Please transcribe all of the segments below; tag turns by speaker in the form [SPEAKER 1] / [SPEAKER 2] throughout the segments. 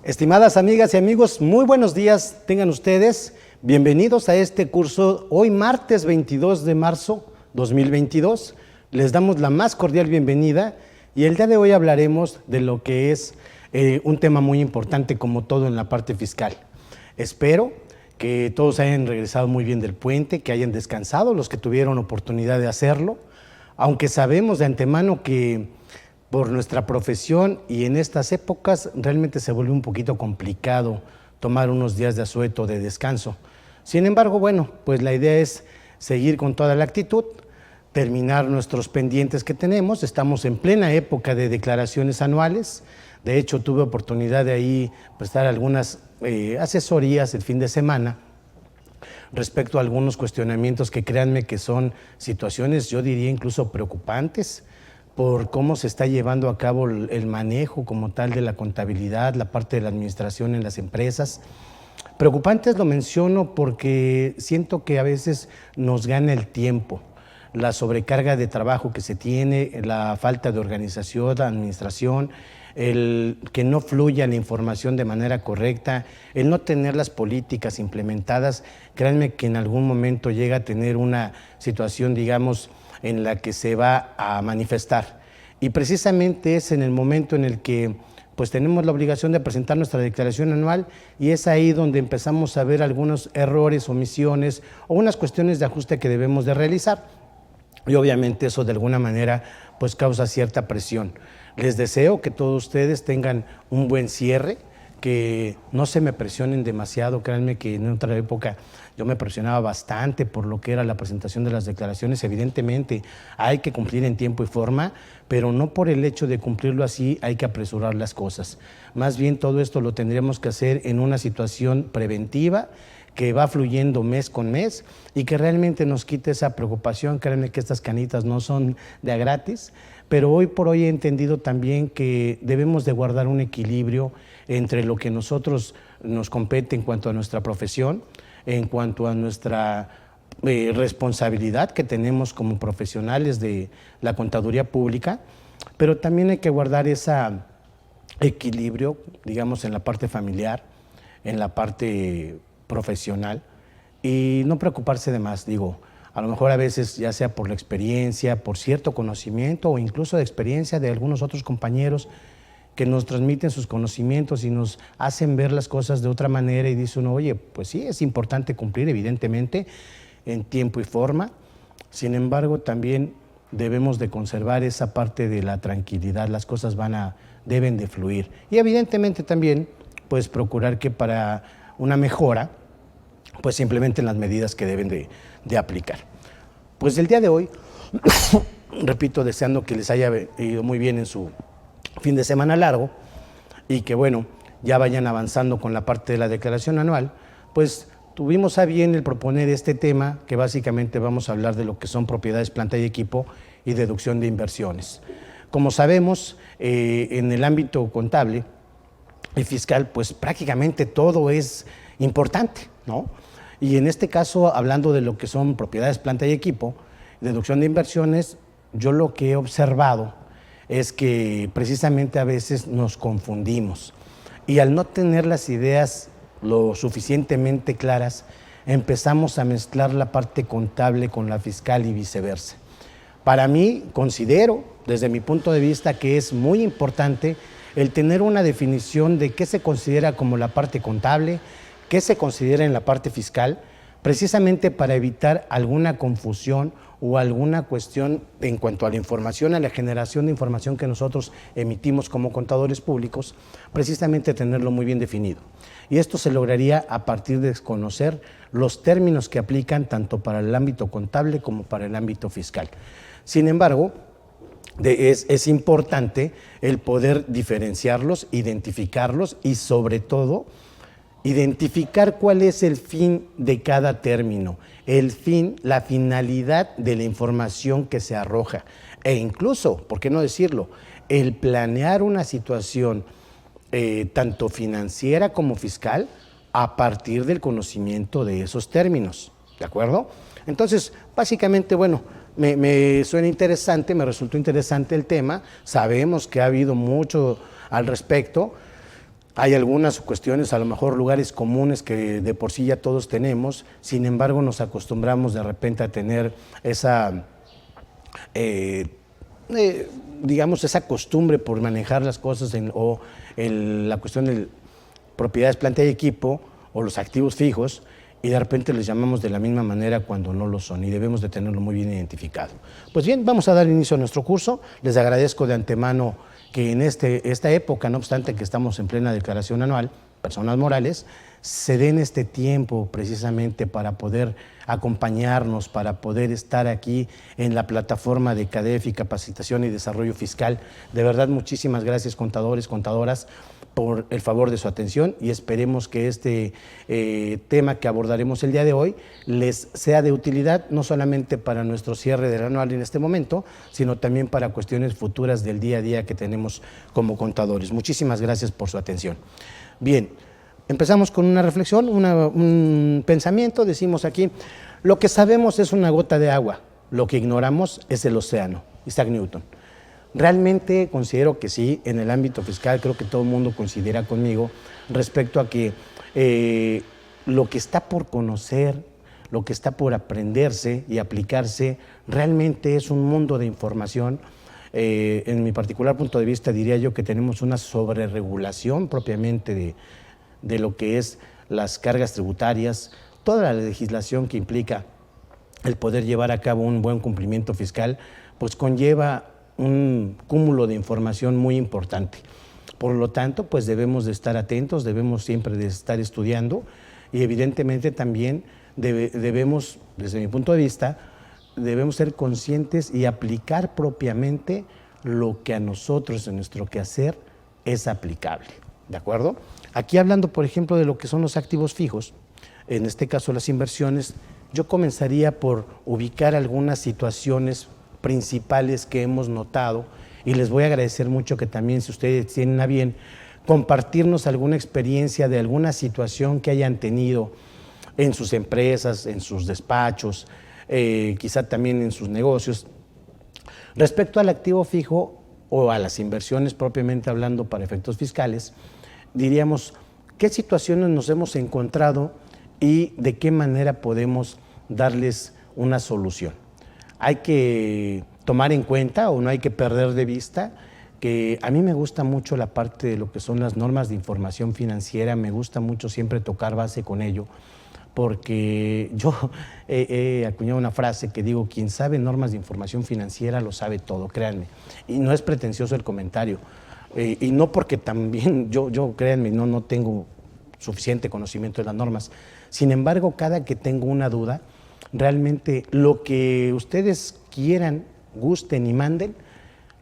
[SPEAKER 1] Estimadas amigas y amigos, muy buenos días tengan ustedes. Bienvenidos a este curso hoy martes 22 de marzo 2022. Les damos la más cordial bienvenida y el día de hoy hablaremos de lo que es un tema muy importante como todo en la parte fiscal. Espero que todos hayan regresado muy bien del puente, que hayan descansado los que tuvieron oportunidad de hacerlo, aunque sabemos de antemano que por nuestra profesión y en estas épocas realmente se vuelve un poquito complicado tomar unos días de asueto, de descanso. Sin embargo, bueno, pues la idea es seguir con toda la actitud, terminar nuestros pendientes que tenemos. Estamos en plena época de declaraciones anuales. De hecho, tuve oportunidad de ahí prestar algunas asesorías el fin de semana respecto a algunos cuestionamientos que créanme que son situaciones, yo diría incluso preocupantes, por cómo se está llevando a cabo el manejo como tal de la contabilidad, la parte de la administración en las empresas. Preocupantes lo menciono porque siento que a veces nos gana el tiempo, la sobrecarga de trabajo que se tiene, la falta de organización, la administración, el que no fluya la información de manera correcta, el no tener las políticas implementadas. Créanme que en algún momento llega a tener una situación, digamos, en la que se va a manifestar. Y precisamente es en el momento en el que pues tenemos la obligación de presentar nuestra declaración anual y es ahí donde empezamos a ver algunos errores, omisiones o unas cuestiones de ajuste que debemos de realizar. Y obviamente eso de alguna manera pues causa cierta presión. Les deseo que todos ustedes tengan un buen cierre, que no se me presionen demasiado. Créanme que en otra época yo me presionaba bastante por lo que era la presentación de las declaraciones. Evidentemente hay que cumplir en tiempo y forma, pero no por el hecho de cumplirlo así hay que apresurar las cosas. Más bien todo esto lo tendríamos que hacer en una situación preventiva que va fluyendo mes con mes y que realmente nos quite esa preocupación. Créanme que estas canitas no son de a gratis, pero hoy por hoy he entendido también que debemos de guardar un equilibrio entre lo que nosotros nos compete en cuanto a nuestra profesión, en cuanto a nuestra responsabilidad que tenemos como profesionales de la contaduría pública, pero también hay que guardar ese equilibrio, digamos, en la parte familiar, en la parte profesional y no preocuparse de más. Digo, a lo mejor a veces ya sea por la experiencia, por cierto conocimiento o incluso de experiencia de algunos otros compañeros que nos transmiten sus conocimientos y nos hacen ver las cosas de otra manera y dice uno, oye, pues sí, es importante cumplir evidentemente en tiempo y forma. Sin embargo, también debemos de conservar esa parte de la tranquilidad, las cosas deben de fluir. Y evidentemente también, pues procurar que para una mejora, pues se implementen las medidas que deben de aplicar. Pues el día de hoy, repito, deseando que les haya ido muy bien en su fin de semana largo y que bueno, ya vayan avanzando con la parte de la declaración anual, pues tuvimos a bien el proponer este tema que básicamente vamos a hablar de lo que son propiedades, planta y equipo y deducción de inversiones. Como sabemos, en el ámbito contable y fiscal, pues prácticamente todo es importante, ¿no? Y en este caso, hablando de lo que son propiedades, planta y equipo, deducción de inversiones, yo lo que he observado es que precisamente a veces nos confundimos y al no tener las ideas lo suficientemente claras, empezamos a mezclar la parte contable con la fiscal y viceversa. Para mí, considero, desde mi punto de vista, que es muy importante el tener una definición de qué se considera como la parte contable, qué se considera en la parte fiscal, precisamente para evitar alguna confusión o alguna cuestión en cuanto a la información, a la generación de información que nosotros emitimos como contadores públicos, precisamente tenerlo muy bien definido. Y esto se lograría a partir de conocer los términos que aplican tanto para el ámbito contable como para el ámbito fiscal. Sin embargo, es importante el poder diferenciarlos, identificarlos y sobre todo identificar cuál es el fin de cada término, el fin, la finalidad de la información que se arroja e incluso, ¿por qué no decirlo?, el planear una situación tanto financiera como fiscal a partir del conocimiento de esos términos, ¿de acuerdo? Entonces, básicamente, bueno, me suena interesante, me resultó interesante el tema, sabemos que ha habido mucho al respecto. Hay algunas cuestiones, a lo mejor lugares comunes que de por sí ya todos tenemos, sin embargo nos acostumbramos de repente a tener esa, digamos, esa costumbre por manejar las cosas la cuestión de propiedades, planta y equipo o los activos fijos, y de repente les llamamos de la misma manera cuando no lo son, y debemos de tenerlo muy bien identificado. Pues bien, vamos a dar inicio a nuestro curso. Les agradezco de antemano que en esta época, no obstante que estamos en plena declaración anual, personas morales, se den este tiempo precisamente para poder acompañarnos, para poder estar aquí en la plataforma de CADEFI y Capacitación y Desarrollo Fiscal. De verdad, muchísimas gracias, contadores, contadoras, por el favor de su atención, y esperemos que este tema que abordaremos el día de hoy les sea de utilidad, no solamente para nuestro cierre del anual en este momento, sino también para cuestiones futuras del día a día que tenemos como contadores. Muchísimas gracias por su atención. Bien, empezamos con una reflexión, un pensamiento. Decimos aquí: lo que sabemos es una gota de agua, lo que ignoramos es el océano. Isaac Newton. Realmente considero que sí, en el ámbito fiscal creo que todo el mundo coincidirá conmigo respecto a que lo que está por conocer, lo que está por aprenderse y aplicarse, realmente es un mundo de información. En mi particular punto de vista diría yo que tenemos una sobreregulación propiamente de lo que es las cargas tributarias, toda la legislación que implica el poder llevar a cabo un buen cumplimiento fiscal, pues conlleva un cúmulo de información muy importante. Por lo tanto, pues debemos de estar atentos, debemos siempre de estar estudiando, y evidentemente también debemos, desde mi punto de vista, debemos ser conscientes y aplicar propiamente lo que a nosotros en nuestro quehacer es aplicable, ¿de acuerdo? Aquí hablando, por ejemplo, de lo que son los activos fijos, en este caso las inversiones, yo comenzaría por ubicar algunas situaciones principales que hemos notado, y les voy a agradecer mucho que también, si ustedes tienen a bien, compartirnos alguna experiencia de alguna situación que hayan tenido en sus empresas, en sus despachos, quizá también en sus negocios. Respecto al activo fijo o a las inversiones propiamente hablando para efectos fiscales, diríamos, ¿qué situaciones nos hemos encontrado y de qué manera podemos darles una solución? Hay que tomar en cuenta, o no hay que perder de vista, que a mí me gusta mucho la parte de lo que son las normas de información financiera. Me gusta mucho siempre tocar base con ello, porque yo he acuñado una frase que digo: quien sabe normas de información financiera lo sabe todo, créanme. Y no es pretencioso el comentario, y no porque también yo créanme, no tengo suficiente conocimiento de las normas. Sin embargo, cada que tengo una duda, realmente lo que ustedes quieran, gusten y manden,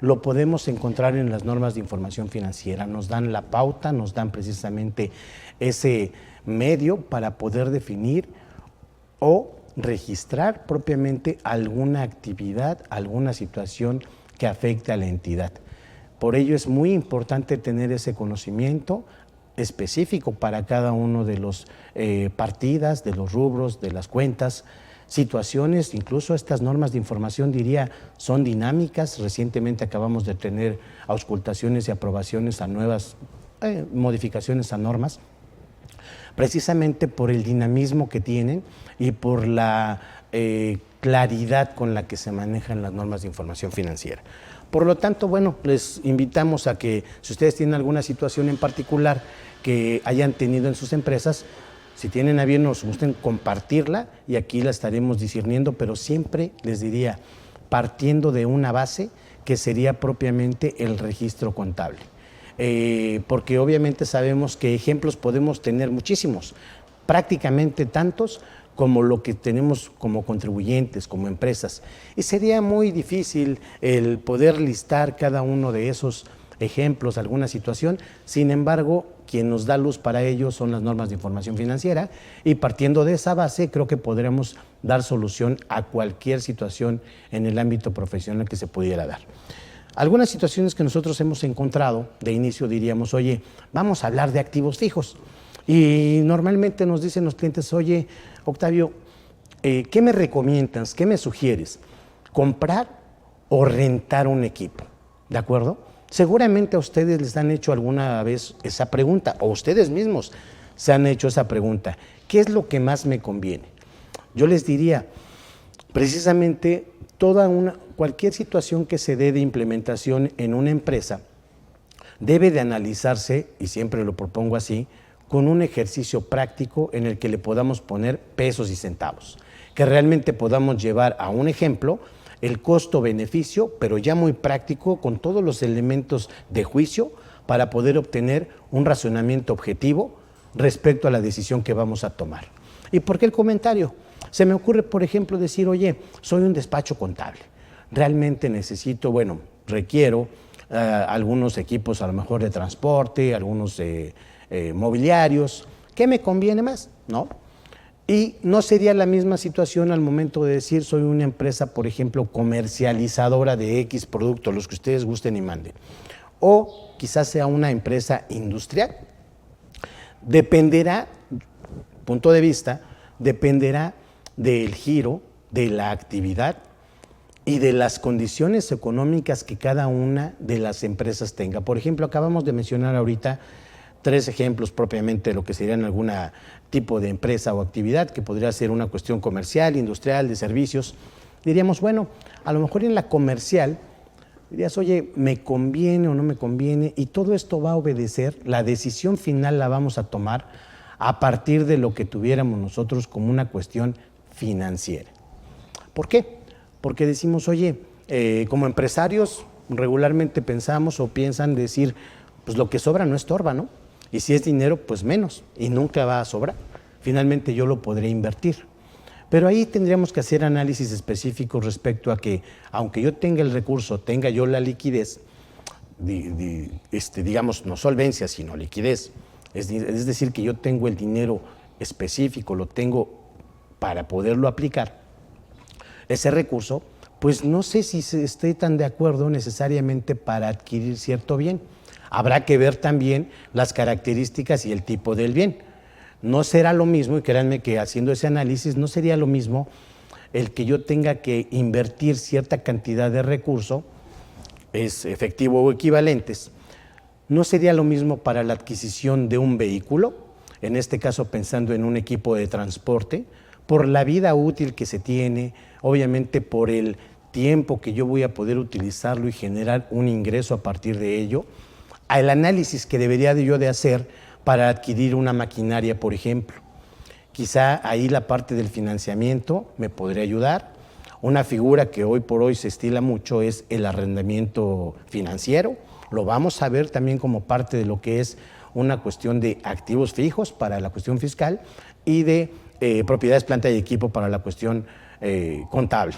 [SPEAKER 1] lo podemos encontrar en las normas de información financiera. Nos dan la pauta, nos dan precisamente ese medio para poder definir o registrar propiamente alguna actividad, alguna situación que afecte a la entidad. Por ello es muy importante tener ese conocimiento específico para cada uno de los partidas, de los rubros, de las cuentas, situaciones. Incluso estas normas de información, diría, son dinámicas. Recientemente acabamos de tener auscultaciones y aprobaciones a nuevas modificaciones a normas, precisamente por el dinamismo que tienen y por la claridad con la que se manejan las normas de información financiera. Por lo tanto, bueno, les invitamos a que, si ustedes tienen alguna situación en particular que hayan tenido en sus empresas, si tienen a bien, nos gusten compartirla, y aquí la estaremos discerniendo, pero siempre les diría, partiendo de una base que sería propiamente el registro contable. Porque obviamente sabemos que ejemplos podemos tener muchísimos, prácticamente tantos como lo que tenemos como contribuyentes, como empresas. Y sería muy difícil el poder listar cada uno de esos ejemplos, alguna situación. Sin embargo, quien nos da luz para ello son las normas de información financiera, y partiendo de esa base creo que podremos dar solución a cualquier situación en el ámbito profesional que se pudiera dar. Algunas situaciones que nosotros hemos encontrado, de inicio diríamos: oye, vamos a hablar de activos fijos. Y normalmente nos dicen los clientes: oye, Octavio, ¿qué me recomiendas? ¿Qué me sugieres? ¿Comprar o rentar un equipo? ¿De acuerdo? Seguramente a ustedes les han hecho alguna vez esa pregunta, o ustedes mismos se han hecho esa pregunta. ¿Qué es lo que más me conviene? Yo les diría, precisamente cualquier situación que se dé de implementación en una empresa debe de analizarse, y siempre lo propongo así, con un ejercicio práctico en el que le podamos poner pesos y centavos, que realmente podamos llevar a un ejemplo el costo-beneficio, pero ya muy práctico, con todos los elementos de juicio para poder obtener un razonamiento objetivo respecto a la decisión que vamos a tomar. ¿Y por qué el comentario? Se me ocurre, por ejemplo, decir, oye, soy un despacho contable, realmente necesito, requiero algunos equipos a lo mejor de transporte, algunos mobiliarios, ¿qué me conviene más? ¿No? Y no sería la misma situación al momento de decir soy una empresa, por ejemplo, comercializadora de X productos, los que ustedes gusten y manden. O quizás sea una empresa industrial. Dependerá, punto de vista, dependerá del giro, de la actividad y de las condiciones económicas que cada una de las empresas tenga. Por ejemplo, acabamos de mencionar ahorita 3 ejemplos propiamente de lo que serían algún tipo de empresa o actividad, que podría ser una cuestión comercial, industrial, de servicios. Diríamos, bueno, a lo mejor en la comercial, dirías, oye, ¿me conviene o no me conviene? Y todo esto va a obedecer, la decisión final la vamos a tomar a partir de lo que tuviéramos nosotros como una cuestión financiera. ¿Por qué? Porque decimos, oye, como empresarios regularmente pensamos o piensan decir, pues lo que sobra no estorba, ¿no? Y si es dinero, pues menos, y nunca va a sobrar. Finalmente yo lo podré invertir. Pero ahí tendríamos que hacer análisis específicos respecto a que, aunque yo tenga el recurso, tenga yo la liquidez, digamos, no solvencia, sino liquidez, es decir, que yo tengo el dinero específico, lo tengo para poderlo aplicar, ese recurso, pues no sé si esté tan de acuerdo necesariamente para adquirir cierto bien. Habrá que ver también las características y el tipo del bien. No será lo mismo, y créanme que haciendo ese análisis, no sería lo mismo el que yo tenga que invertir cierta cantidad de recurso, es efectivo o equivalentes, no sería lo mismo para la adquisición de un vehículo, en este caso pensando en un equipo de transporte, por la vida útil que se tiene, obviamente por el tiempo que yo voy a poder utilizarlo y generar un ingreso a partir de ello, al análisis que debería yo de hacer para adquirir una maquinaria, por ejemplo. Quizá ahí la parte del financiamiento me podría ayudar. Una figura que hoy por hoy se estila mucho es el arrendamiento financiero. Lo vamos a ver también como parte de lo que es una cuestión de activos fijos para la cuestión fiscal y de propiedades, planta y equipo para la cuestión contable.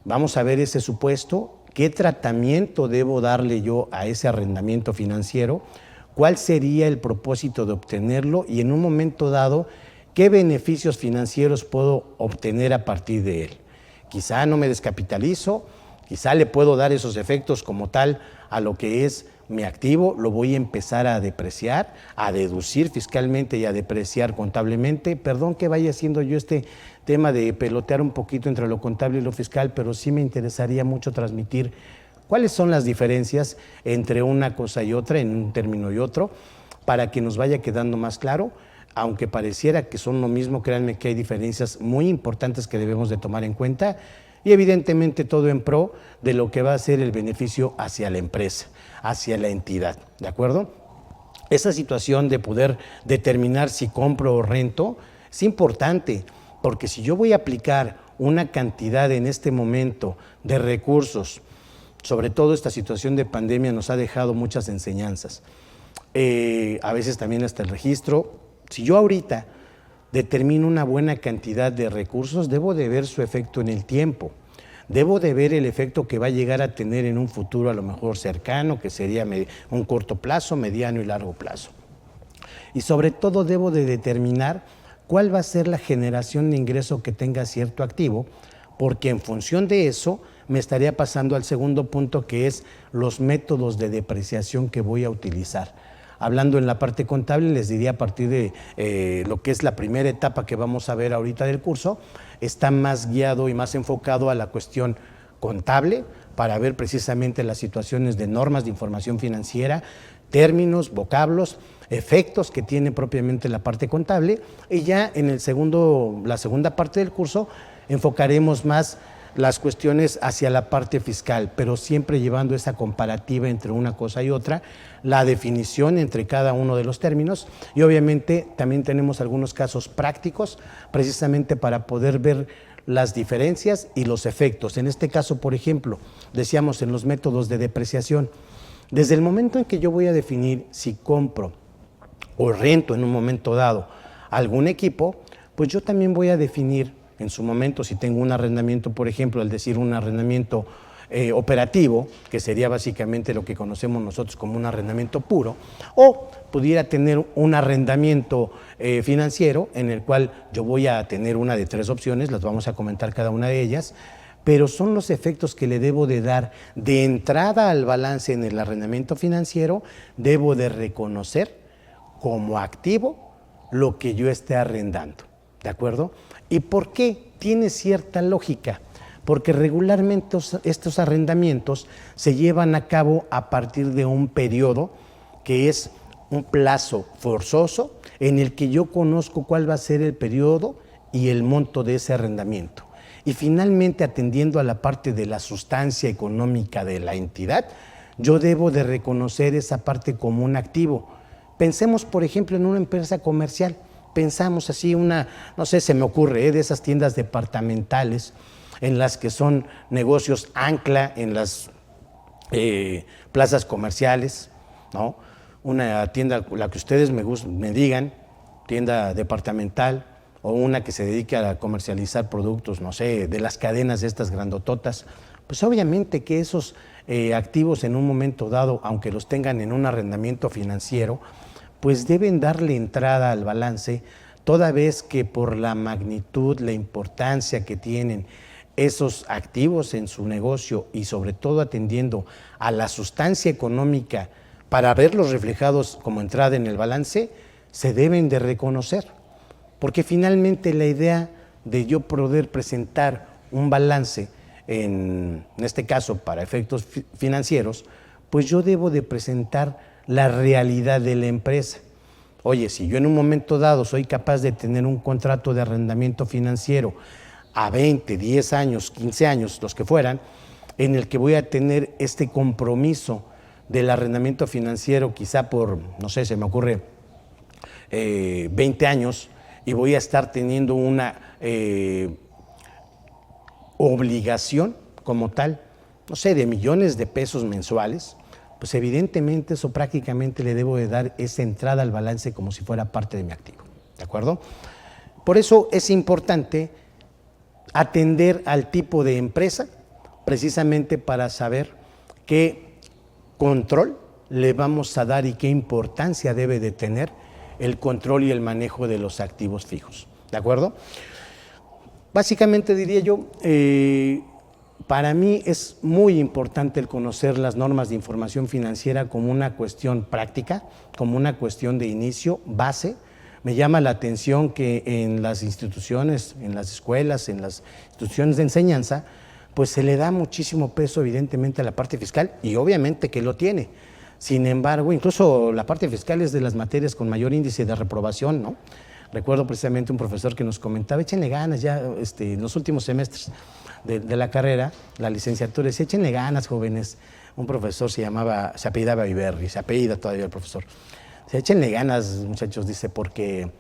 [SPEAKER 1] Vamos a ver ese supuesto. ¿Qué tratamiento debo darle yo a ese arrendamiento financiero? ¿Cuál sería el propósito de obtenerlo? Y en un momento dado, ¿qué beneficios financieros puedo obtener a partir de él? Quizá no me descapitalizo, quizá le puedo dar esos efectos como tal a lo que es mi activo, lo voy a empezar a depreciar, a deducir fiscalmente y a depreciar contablemente. Perdón que vaya haciendo yo este tema de pelotear un poquito entre lo contable y lo fiscal, pero sí me interesaría mucho transmitir cuáles son las diferencias entre una cosa y otra, en un término y otro, para que nos vaya quedando más claro. Aunque pareciera que son lo mismo, créanme que hay diferencias muy importantes que debemos de tomar en cuenta y evidentemente todo en pro de lo que va a ser el beneficio hacia la empresa, hacia la entidad, ¿de acuerdo? Esa situación de poder determinar si compro o rento es importante, porque si yo voy a aplicar una cantidad en este momento de recursos, sobre todo esta situación de pandemia nos ha dejado muchas enseñanzas, a veces también hasta el registro. Si yo ahorita determino una buena cantidad de recursos, debo de ver su efecto en el tiempo. Debo de ver el efecto que va a llegar a tener en un futuro a lo mejor cercano, que sería un corto plazo, mediano y largo plazo. Y sobre todo debo de determinar cuál va a ser la generación de ingreso que tenga cierto activo, porque en función de eso me estaría pasando al segundo punto, que es los métodos de depreciación que voy a utilizar. Hablando en la parte contable, les diría a partir de lo que es la primera etapa que vamos a ver ahorita del curso, está más guiado y más enfocado a la cuestión contable para ver precisamente las situaciones de normas de información financiera, términos, vocablos, efectos que tiene propiamente la parte contable, y ya en la segunda parte del curso enfocaremos más las cuestiones hacia la parte fiscal, pero siempre llevando esa comparativa entre una cosa y otra, la definición entre cada uno de los términos, y obviamente también tenemos algunos casos prácticos precisamente para poder ver las diferencias y los efectos. En este caso, por ejemplo, decíamos en los métodos de depreciación, desde el momento en que yo voy a definir si compro o rento en un momento dado algún equipo, pues yo también voy a definir en su momento, si tengo un arrendamiento, por ejemplo, al decir un arrendamiento operativo, que sería básicamente lo que conocemos nosotros como un arrendamiento puro, o pudiera tener un arrendamiento financiero en el cual yo voy a tener una de 3 opciones, las vamos a comentar cada una de ellas, pero son los efectos que le debo de dar de entrada al balance en el arrendamiento financiero. Debo de reconocer como activo lo que yo esté arrendando, ¿de acuerdo? ¿Y por qué? Tiene cierta lógica, porque regularmente estos arrendamientos se llevan a cabo a partir de un periodo que es un plazo forzoso en el que yo conozco cuál va a ser el periodo y el monto de ese arrendamiento. Y finalmente, atendiendo a la parte de la sustancia económica de la entidad, yo debo de reconocer esa parte como un activo. Pensemos, por ejemplo, en una empresa comercial. Pensamos así, no sé, se me ocurre, de esas tiendas departamentales en las que son negocios ancla en las plazas comerciales, ¿no? Una tienda, la que ustedes me digan, tienda departamental, o una que se dedique a comercializar productos, no sé, de las cadenas estas grandototas, pues obviamente que esos activos en un momento dado, aunque los tengan en un arrendamiento financiero, pues deben darle entrada al balance, toda vez que por la magnitud, la importancia que tienen esos activos en su negocio y sobre todo atendiendo a la sustancia económica para verlos reflejados como entrada en el balance, se deben de reconocer. Porque finalmente la idea de yo poder presentar un balance, en este caso para efectos financieros, pues yo debo de presentar la realidad de la empresa. Oye, si yo en un momento dado soy capaz de tener un contrato de arrendamiento financiero a 20, 10 años, 15 años, los que fueran, en el que voy a tener este compromiso del arrendamiento financiero quizá por, no sé, se me ocurre 20 años, y voy a estar teniendo una obligación como tal, no sé, de millones de pesos mensuales, pues evidentemente eso prácticamente le debo de dar esa entrada al balance como si fuera parte de mi activo, ¿de acuerdo? Por eso es importante atender al tipo de empresa, precisamente para saber qué control le vamos a dar y qué importancia debe de tener el control y el manejo de los activos fijos, ¿de acuerdo? Básicamente diría yo, para mí es muy importante el conocer las normas de información financiera como una cuestión práctica, como una cuestión de inicio, base. Me llama la atención que en las instituciones, en las escuelas, en las instituciones de enseñanza, pues se le da muchísimo peso evidentemente a la parte fiscal, y obviamente que lo tiene. Sin embargo, incluso la parte fiscal es de las materias con mayor índice de reprobación, ¿no? Recuerdo precisamente un profesor que nos comentaba, échenle ganas ya en los últimos semestres de la carrera, la licenciatura, decía, échenle ganas, jóvenes. Un profesor se apellidaba Iberri, se apellida todavía el profesor. Dice, échenle ganas, muchachos, dice, porque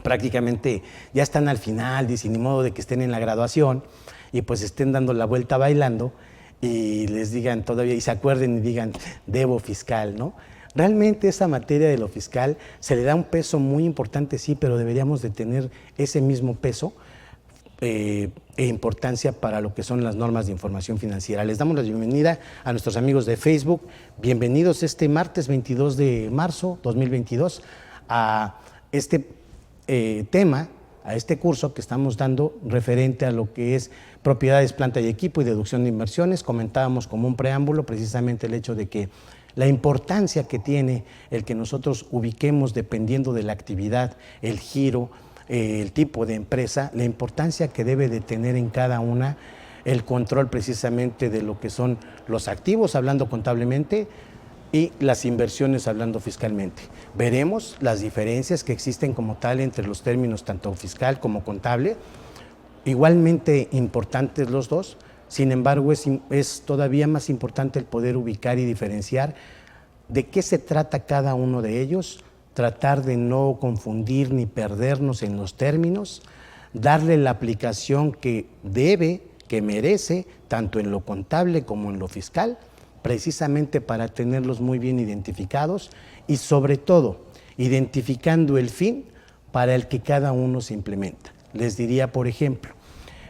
[SPEAKER 1] prácticamente ya están al final, dice, ni modo de que estén en la graduación y pues estén dando la vuelta bailando y les digan todavía, y se acuerden y digan, debo fiscal, ¿no? Realmente esa materia de lo fiscal se le da un peso muy importante, sí, pero deberíamos de tener ese mismo peso e importancia para lo que son las normas de información financiera. Les damos la bienvenida a nuestros amigos de Facebook. Bienvenidos este martes 22 de marzo 2022 a este tema, a este curso que estamos dando referente a lo que es propiedades, planta y equipo y deducción de inversiones. Comentábamos como un preámbulo precisamente el hecho de que la importancia que tiene el que nosotros ubiquemos, dependiendo de la actividad, el giro, el tipo de empresa, la importancia que debe de tener en cada una el control precisamente de lo que son los activos, hablando contablemente, y las inversiones, hablando fiscalmente. Veremos las diferencias que existen como tal entre los términos tanto fiscal como contable, igualmente importantes los dos. Sin embargo, es todavía más importante el poder ubicar y diferenciar de qué se trata cada uno de ellos, tratar de no confundir ni perdernos en los términos, darle la aplicación que debe, que merece, tanto en lo contable como en lo fiscal, precisamente para tenerlos muy bien identificados y sobre todo identificando el fin para el que cada uno se implementa. Les diría, por ejemplo,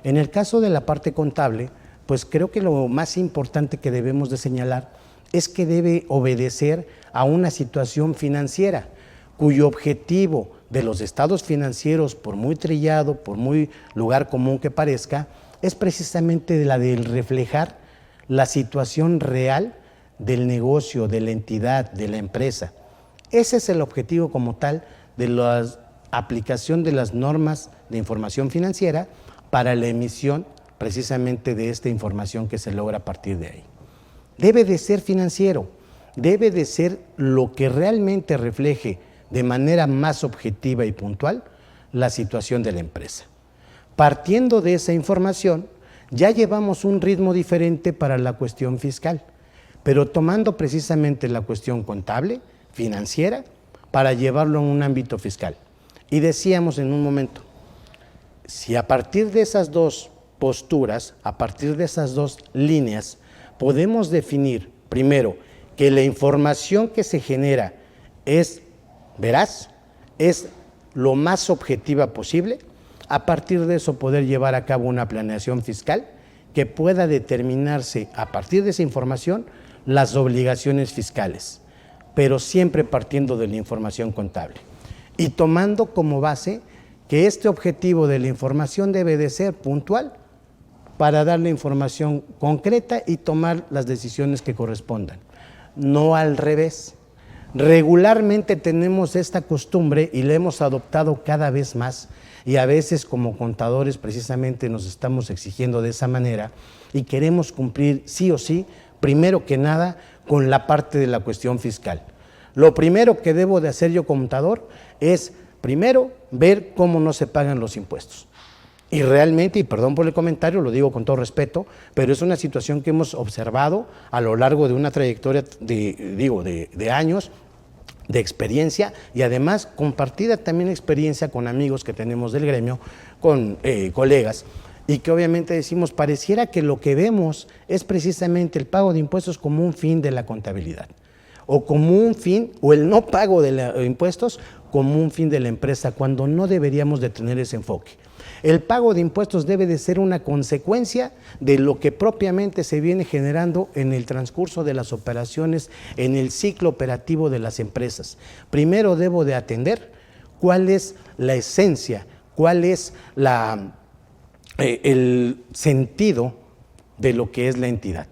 [SPEAKER 1] en el caso de la parte contable, pues creo que lo más importante que debemos de señalar es que debe obedecer a una situación financiera cuyo objetivo de los estados financieros, por muy trillado, por muy lugar común que parezca, es precisamente la de reflejar la situación real del negocio, de la entidad, de la empresa. Ese es el objetivo como tal de la aplicación de las normas de información financiera para la emisión precisamente de esta información que se logra a partir de ahí. Debe de ser financiero, debe de ser lo que realmente refleje de manera más objetiva y puntual la situación de la empresa. Partiendo de esa información, ya llevamos un ritmo diferente para la cuestión fiscal, pero tomando precisamente la cuestión contable, financiera, para llevarlo a un ámbito fiscal. Y decíamos en un momento, si a partir de esas dos posturas, a partir de esas dos líneas, podemos definir, primero, que la información que se genera es veraz, es lo más objetiva posible, a partir de eso poder llevar a cabo una planeación fiscal que pueda determinarse a partir de esa información las obligaciones fiscales, pero siempre partiendo de la información contable y tomando como base que este objetivo de la información debe de ser puntual para dar la información concreta y tomar las decisiones que correspondan, no al revés. Regularmente tenemos esta costumbre y la hemos adoptado cada vez más y a veces como contadores precisamente nos estamos exigiendo de esa manera y queremos cumplir sí o sí, primero que nada, con la parte de la cuestión fiscal. Lo primero que debo de hacer yo como contador es primero ver cómo no se pagan los impuestos. Y realmente, y perdón por el comentario, lo digo con todo respeto, pero es una situación que hemos observado a lo largo de una trayectoria de años, de experiencia y además compartida también experiencia con amigos que tenemos del gremio, con colegas, y que obviamente decimos, pareciera que lo que vemos es precisamente el pago de impuestos como un fin de la contabilidad, o como un fin, o el no pago de impuestos como un fin de la empresa, cuando no deberíamos de tener ese enfoque. El pago de impuestos debe de ser una consecuencia de lo que propiamente se viene generando en el transcurso de las operaciones, en el ciclo operativo de las empresas. Primero debo de atender cuál es la esencia, cuál es el sentido de lo que es la entidad,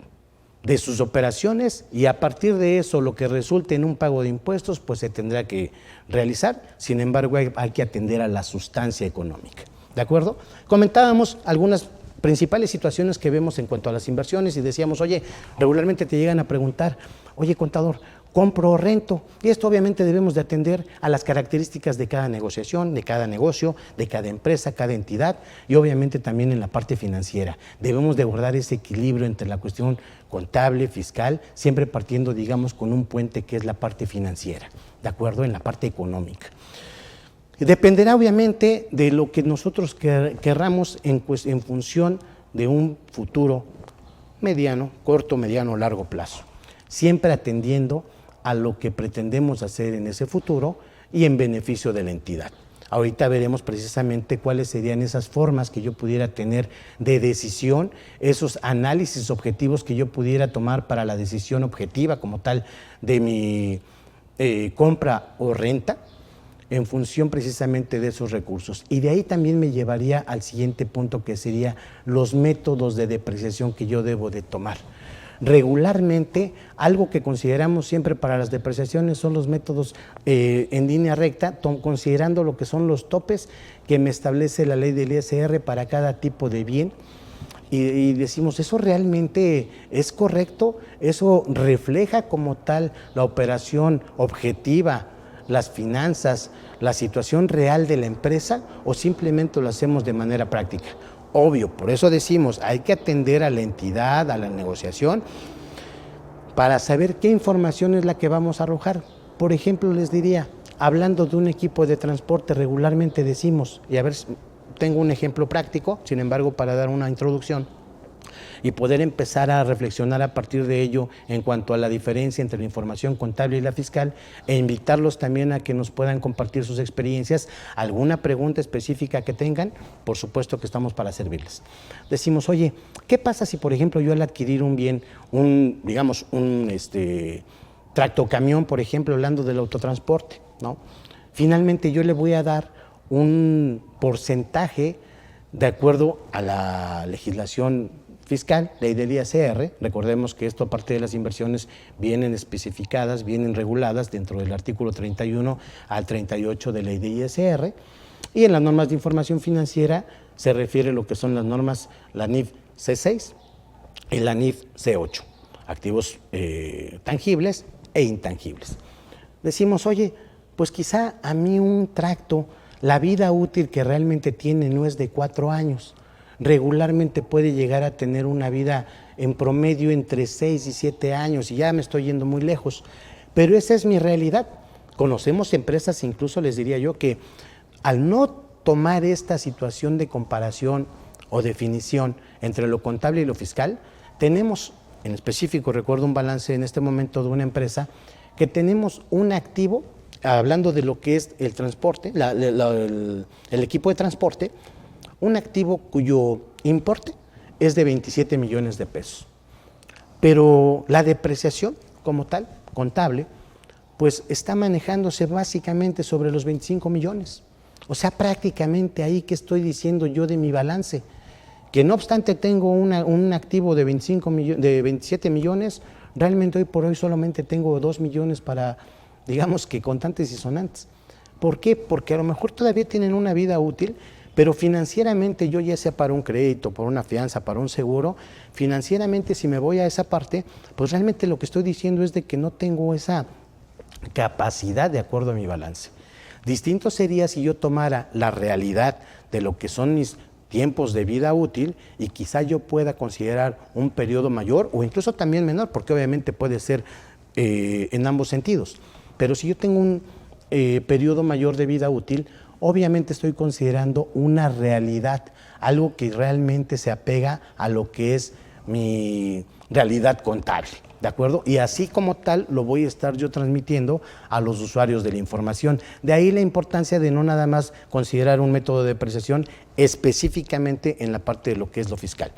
[SPEAKER 1] de sus operaciones, y a partir de eso lo que resulte en un pago de impuestos pues se tendrá que realizar. Sin embargo, hay que atender a la sustancia económica. ¿De acuerdo? Comentábamos algunas principales situaciones que vemos en cuanto a las inversiones y decíamos, oye, regularmente te llegan a preguntar, oye, contador, ¿compro o rento? Y esto obviamente debemos de atender a las características de cada negociación, de cada negocio, de cada empresa, cada entidad y obviamente también en la parte financiera. Debemos de guardar ese equilibrio entre la cuestión contable, fiscal, siempre partiendo, digamos, con un puente que es la parte financiera, ¿de acuerdo? En la parte económica. Dependerá obviamente de lo que nosotros querramos en función de un futuro mediano, corto, mediano, largo plazo, siempre atendiendo a lo que pretendemos hacer en ese futuro y en beneficio de la entidad. Ahorita veremos precisamente cuáles serían esas formas que yo pudiera tener de decisión, esos análisis objetivos que yo pudiera tomar para la decisión objetiva como tal de mi compra o renta, en función precisamente de esos recursos. Y de ahí también me llevaría al siguiente punto, que sería los métodos de depreciación que yo debo de tomar. Regularmente, algo que consideramos siempre para las depreciaciones son los métodos en línea recta, considerando lo que son los topes que me establece la ley del ISR para cada tipo de bien, y decimos, ¿eso realmente es correcto? ¿Eso refleja como tal la operación objetiva, las finanzas, la situación real de la empresa, o simplemente lo hacemos de manera práctica? Obvio, por eso decimos, hay que atender a la entidad, a la negociación, para saber qué información es la que vamos a arrojar. Por ejemplo, les diría, hablando de un equipo de transporte, regularmente decimos, y a ver, tengo un ejemplo práctico, sin embargo, para dar una introducción y poder empezar a reflexionar a partir de ello en cuanto a la diferencia entre la información contable y la fiscal, e invitarlos también a que nos puedan compartir sus experiencias, alguna pregunta específica que tengan, por supuesto que estamos para servirles. Decimos, oye, ¿qué pasa si, por ejemplo, yo al adquirir un bien, digamos, un tractocamión, por ejemplo, hablando del autotransporte, ¿no? Finalmente yo le voy a dar un porcentaje de acuerdo a la legislación fiscal, ley del ISR. Recordemos que esto, aparte de las inversiones, vienen especificadas, vienen reguladas dentro del artículo 31 al 38 de ley de ISR, y en las normas de información financiera se refiere a lo que son las normas, la NIF C6 y la NIF C8, activos tangibles e intangibles. Decimos, oye, pues quizá a mí un tracto, la vida útil que realmente tiene no es de 4 años. Regularmente puede llegar a tener una vida en promedio entre 6 y 7 años, y ya me estoy yendo muy lejos. Pero esa es mi realidad. Conocemos empresas, incluso les diría yo, que al no tomar esta situación de comparación o definición entre lo contable y lo fiscal, tenemos, en específico, recuerdo un balance en este momento de una empresa, que tenemos un activo, hablando de lo que es el transporte, el equipo de transporte, un activo cuyo importe es de 27 millones de pesos. Pero la depreciación como tal, contable, pues está manejándose básicamente sobre los 25 millones. O sea, prácticamente ahí que estoy diciendo yo de mi balance, que no obstante tengo un activo de 27 millones, realmente hoy por hoy solamente tengo 2 millones para, digamos que contantes y sonantes. ¿Por qué? Porque a lo mejor todavía tienen una vida útil, pero financieramente yo, ya sea para un crédito, por una fianza, para un seguro, financieramente si me voy a esa parte, pues realmente lo que estoy diciendo es de que no tengo esa capacidad de acuerdo a mi balance. Distinto sería si yo tomara la realidad de lo que son mis tiempos de vida útil y quizá yo pueda considerar un periodo mayor o incluso también menor, porque obviamente puede ser en ambos sentidos. Pero si yo tengo un periodo mayor de vida útil, obviamente estoy considerando una realidad, algo que realmente se apega a lo que es mi realidad contable, ¿de acuerdo? Y así como tal lo voy a estar yo transmitiendo a los usuarios de la información. De ahí la importancia de no nada más considerar un método de depreciación específicamente en la parte de lo que es lo fiscal.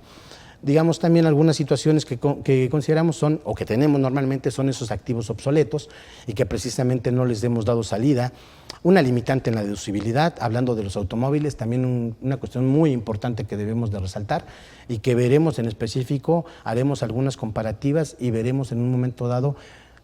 [SPEAKER 1] Digamos, también algunas situaciones que consideramos son, o que tenemos normalmente, son esos activos obsoletos y que precisamente no les hemos dado salida. Una limitante en la deducibilidad, hablando de los automóviles, también una cuestión muy importante que debemos de resaltar y que veremos en específico, haremos algunas comparativas y veremos en un momento dado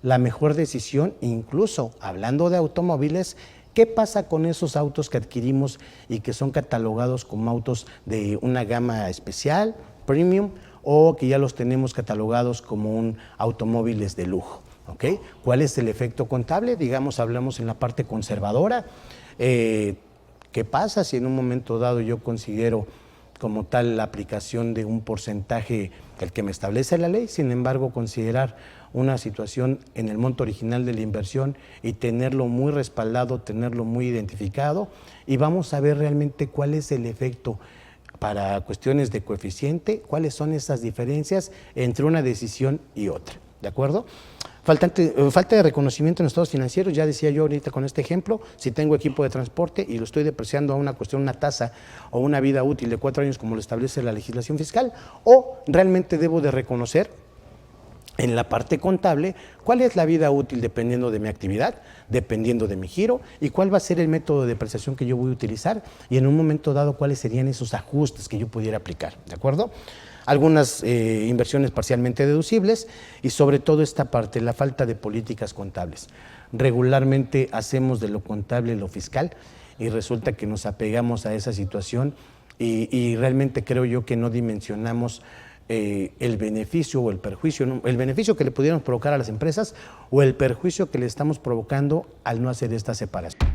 [SPEAKER 1] la mejor decisión, incluso hablando de automóviles. ¿Qué pasa con esos autos que adquirimos y que son catalogados como autos de una gama especial, premium, o que ya los tenemos catalogados como un automóviles de lujo? ¿Okay? ¿Cuál es el efecto contable? Digamos, hablamos en la parte conservadora. ¿Qué pasa si en un momento dado yo considero como tal la aplicación de un porcentaje, el que me establece la ley, sin embargo considerar una situación en el monto original de la inversión y tenerlo muy respaldado, tenerlo muy identificado? Y vamos a ver realmente cuál es el efecto para cuestiones de coeficiente, cuáles son esas diferencias entre una decisión y otra, ¿de acuerdo? Falta de reconocimiento en los estados financieros, ya decía yo ahorita con este ejemplo, si tengo equipo de transporte y lo estoy depreciando a una cuestión, una tasa o una vida útil de 4 años como lo establece la legislación fiscal, o realmente debo de reconocer en la parte contable cuál es la vida útil dependiendo de mi actividad, dependiendo de mi giro, y cuál va a ser el método de depreciación que yo voy a utilizar, y en un momento dado cuáles serían esos ajustes que yo pudiera aplicar, ¿de acuerdo? Algunas inversiones parcialmente deducibles y sobre todo esta parte, la falta de políticas contables. Regularmente hacemos de lo contable lo fiscal y resulta que nos apegamos a esa situación y realmente creo yo que no dimensionamos el beneficio o el perjuicio, ¿no? El beneficio que le pudieron provocar a las empresas o el perjuicio que le estamos provocando al no hacer esta separación.